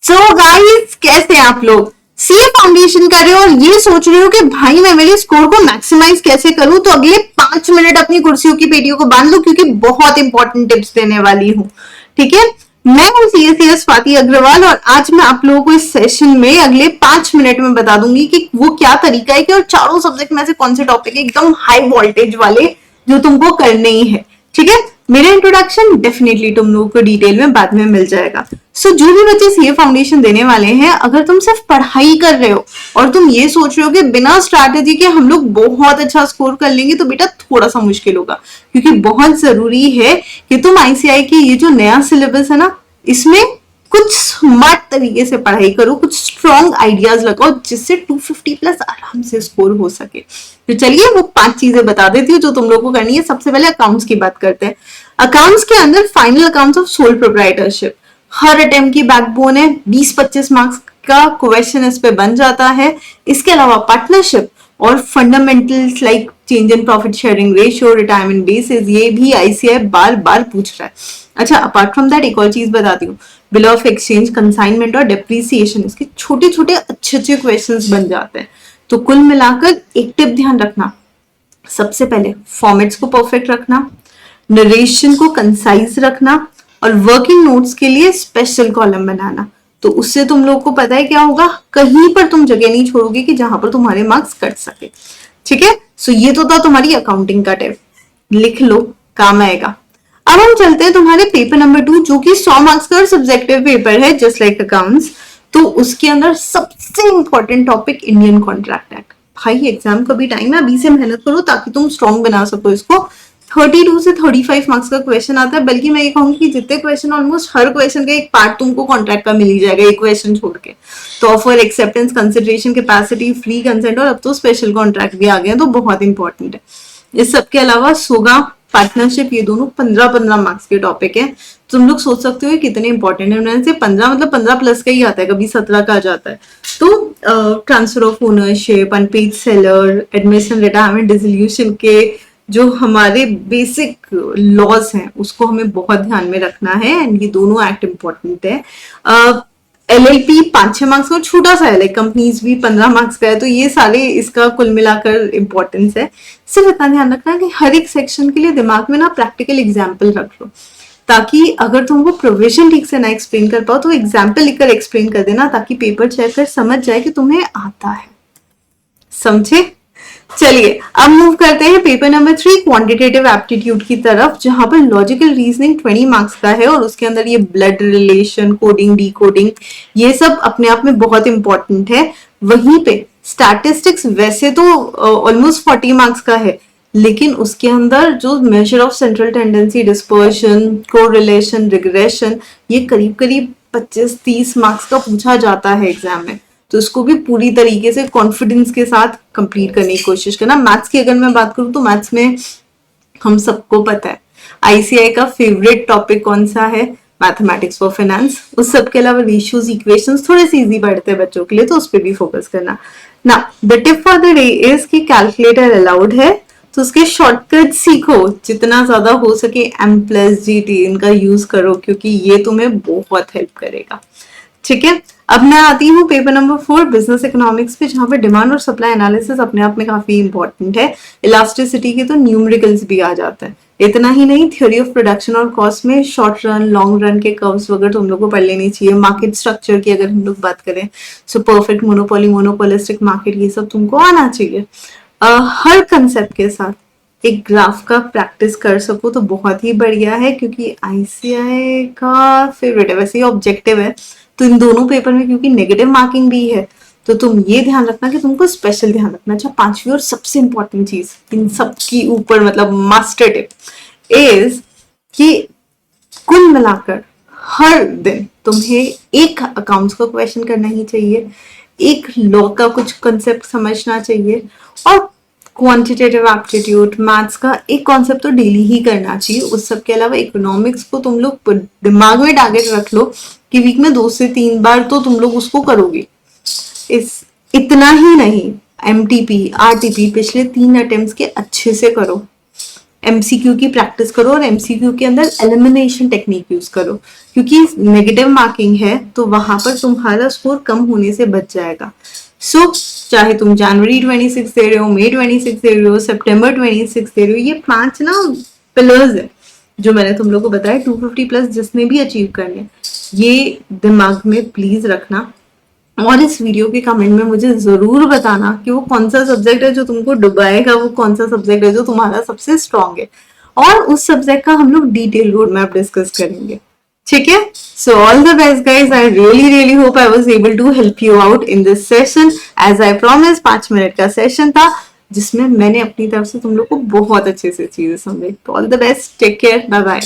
So guys, कैसे हैं आप लोग? सीए फाउंडेशन कर रहे हो और ये सोच रहे हो कि भाई मैं मेरे स्कोर को मैक्सिमाइज कैसे करूं, तो अगले 5 मिनट अपनी कुर्सियों की पेटियों को बांध लो क्योंकि बहुत इंपॉर्टेंट टिप्स देने वाली हूँ। ठीक है, मैं हूँ सीए स्वाति अग्रवाल और आज मैं आप लोगों को इस सेशन में अगले 5 मिनट में बता दूंगी कि वो क्या तरीका है कि और चारों सब्जेक्ट में से कौन से टॉपिक है एकदम हाई वोल्टेज वाले जो तुमको करने ही है। ठीक है, मेरा इंट्रोडक्शन डेफिनेटली तुम लोगों को डिटेल में बाद में मिल जाएगा। सो जो भी बच्चे सीए फाउंडेशन देने वाले हैं, अगर तुम सिर्फ पढ़ाई कर रहे हो और तुम ये सोच रहे हो कि बिना स्ट्रैटेजी के हम लोग बहुत अच्छा स्कोर कर लेंगे, तो बेटा थोड़ा सा मुश्किल होगा, क्योंकि बहुत जरूरी है कि तुम आईसीआई की ये जो नया सिलेबस है ना, इसमें कुछ स्मार्ट तरीके से पढ़ाई करो, कुछ स्ट्रॉन्ग आइडियाज लगाओ जिससे 250 प्लस आराम से स्कोर हो सके। तो चलिए वो 5 चीजें बता देती हूँ जो तुम लोगों को करनी है। सबसे पहले अकाउंट्स की बात करते हैं। अकाउंट्स के अंदर final accounts of sole proprietorship her attempt की बैकबोन है। 20-25 मार्क्स का क्वेश्चन इस पे बन जाता है। इसके अलावा पार्टनरशिप और fundamentals like change in profit sharing ratio, retirement basis, ये भी आईसीआई बार बार पूछ रहा है। अच्छा, अपार्ट फ्रॉम दैट एक और चीज बताती हूँ, बिल ऑफ एक्सचेंज, कंसाइनमेंट और डेप्रीसिएशन, इसके छोटे छोटे अच्छे अच्छे क्वेश्चंस बन जाते हैं। तो कुल मिलाकर एक टिप ध्यान रखना, सबसे पहले फॉर्मेट्स को परफेक्ट रखना, नरेशन को कंसाइज रखना और वर्किंग नोट्स के लिए स्पेशल कॉलम बनाना। तो उससे तुम लोग को पता है क्या होगा, कहीं पर तुम जगह नहीं छोड़ोगे कि जहां पर तुम्हारे मार्क्स कट सके। ठीक है, सो ये तो था तुम्हारी अकाउंटिंग का टिप, लिख लो, काम आएगा। अब हम चलते हैं तुम्हारे पेपर नंबर 2, जो कि 100 मार्क्स का सब्जेक्टिव पेपर है जस्ट लाइक अकाउंट्स। तो उसके अंदर सबसे important topic Indian contract act. भाई एग्जाम का भी टाइम है, अभी से मेहनत करो ताकि तुम स्ट्रॉन्ग बना सको इसको। 32 से 35 मार्क्स का क्वेश्चन आता है, बल्कि मैं ये कहूंगी कि जितने क्वेश्चन, ऑलमोस्ट हर क्वेश्चन का एक पार्ट तुमको कॉन्ट्रैक्ट का मिल ही जाएगा, एक क्वेश्चन छोड़ के। तो offer, acceptance, consideration, capacity, free consent और अब तो स्पेशल कॉन्ट्रैक्ट भी आ गए हैं, तो बहुत इंपॉर्टेंट है। इस सबके अलावा सोगा, पार्टनरशिप, ये दोनों 15-15 मार्क्स के टॉपिक है। तुम लोग सोच सकते हो कितने इंपॉर्टेंट है, उनमें से 15 मतलब 15 प्लस का ही आता है, कभी 17 का आ जाता है। तो transfer of ownership, unpaid seller, admission, retirement, dissolution के जो हमारे बेसिक लॉज हैं उसको हमें बहुत ध्यान में रखना है, एंड ये दोनों एक्ट इंपॉर्टेंट है। एलएलपी 5-6 मार्क्स का, छोटा सा है, लाइक कंपनीज भी 15 मार्क्स का है। तो ये सारे इसका कुल मिलाकर इंपॉर्टेंस है। सिर्फ इतना ध्यान रखना कि हर एक सेक्शन के लिए दिमाग में ना प्रैक्टिकल एग्जाम्पल रख लो, ताकि अगर तुम वो प्रोविजन ठीक से ना एक्सप्लेन कर पाओ तो एग्जाम्पल लिखकर एक्सप्लेन कर देना, ताकि पेपर चेकर समझ जाए कि तुम्हें आता है। समझे? चलिए अब मूव करते हैं पेपर नंबर 3, क्वांटिटेटिव एप्टीट्यूड की तरफ, जहां पर लॉजिकल रीजनिंग 20 मार्क्स का है और उसके अंदर ये ब्लड रिलेशन, कोडिंग, डीकोडिंग, ये सब अपने आप में बहुत इंपॉर्टेंट है। वहीं पे स्टैटिस्टिक्स वैसे तो ऑलमोस्ट 40 मार्क्स का है, लेकिन उसके अंदर जो measure of central tendency, dispersion, correlation, regression, ये करीब करीब 25-30 मार्क्स का पूछा जाता है एग्जाम में। तो इसको भी पूरी तरीके से कॉन्फिडेंस के साथ कंप्लीट करने की कोशिश करना। मैथ्स की अगर मैं बात करूं तो मैथ्स में हम सबको पता है आईसीआई का फेवरेट टॉपिक कौन सा है, मैथमेटिक्स फॉर फाइनेंस। उस सब के अलावा रेशियोज, इक्वेशंस थोड़े से इजी पड़ते हैं बच्चों के लिए, तो उस पर भी फोकस करना ना। The tip for the day is कि कैलकुलेटर अलाउड है, तो उसके शॉर्टकट सीखो, जितना ज्यादा हो सके M+G इनका यूज करो, क्योंकि ये तुम्हें बहुत हेल्प करेगा। ठीक है, अब मैं आती हूँ पेपर नंबर 4, बिजनेस इकोनॉमिक्स पे, जहां पे डिमांड और सप्लाई एनालिसिस अपने आप में काफी इंपॉर्टेंट है। इलास्टिसिटी के तो न्यूमेरिकल्स भी आ जाता है। इतना ही नहीं, थ्योरी ऑफ प्रोडक्शन और कॉस्ट में शॉर्ट रन, लॉन्ग रन के कर्व्स वगैरह तुम लोग को पढ़ लेनी चाहिए। मार्केट स्ट्रक्चर की अगर हम लोग बात करें, so perfect monopoly, monopolistic market, ये सब तुमको आना चाहिए। हर कंसेप्ट के साथ एक ग्राफ का प्रैक्टिस कर सको तो बहुत ही बढ़िया है, क्योंकि आईसीआई का फेवरेट है, वैसे ही ऑब्जेक्टिव है। तो इन दोनों पेपर में क्योंकि नेगेटिव मार्किंग भी है, तो तुम ये ध्यान रखना कि तुमको स्पेशल ध्यान रखना। अच्छा, 5वीं और सबसे इंपॉर्टेंट चीज इन सब की ऊपर, मतलब मास्टर टिप इज कि कुल मिलाकर हर दिन तुम्हें एक अकाउंट्स का क्वेश्चन करना ही चाहिए, एक लॉ का कुछ कंसेप्ट समझना चाहिए, और क्वांटिटेटिव एप्टीट्यूड, मैथ्स का एक कॉन्सेप्ट तो डेली ही करना चाहिए। उस सब के अलावा इकोनॉमिक्स को तुम लोग दिमाग में टारगेट रख लो कि वीक में 2 से 3 बार तो तुम लोग उसको करोगे। इतना ही नहीं, एमटीपी, आरटीपी पिछले 3 अटेम्प्ट्स के अच्छे से करो। एमसीक्यू की प्रैक्टिस करो और एमसीक्यू के अंदर एलिमिनेशन टेक्निक यूज करो, क्योंकि नेगेटिव मार्किंग है तो वहां पर तुम्हारा स्कोर कम होने से बच जाएगा। सो चाहे तुम जनवरी 26 दे रहे हो, मई 26 दे रहे हो, सितंबर 26 दे रहे हो, ये 5 ना पिलर्स है जो मैंने तुम लोग को बताया 250 प्लस जिसने भी अचीव करने, ये दिमाग में प्लीज रखना। और इस वीडियो के कमेंट में मुझे जरूर बताना कि वो कौन सा सब्जेक्ट है जो तुमको डुबाएगा, वो कौन सा सब्जेक्ट है जो तुम्हारा सबसे स्ट्रांग है, और उस सब्जेक्ट का हम लोग डिटेल रोड मैप डिस्कस करेंगे। ठीक है, so all the best guys, I really hope I was able to help you out in this session. As I promise 5 minute का सेशन था जिसमें मैंने अपनी तरफ से तुम लोग को बहुत अच्छे से चीजें समझाई। तो all the best, take care, bye bye.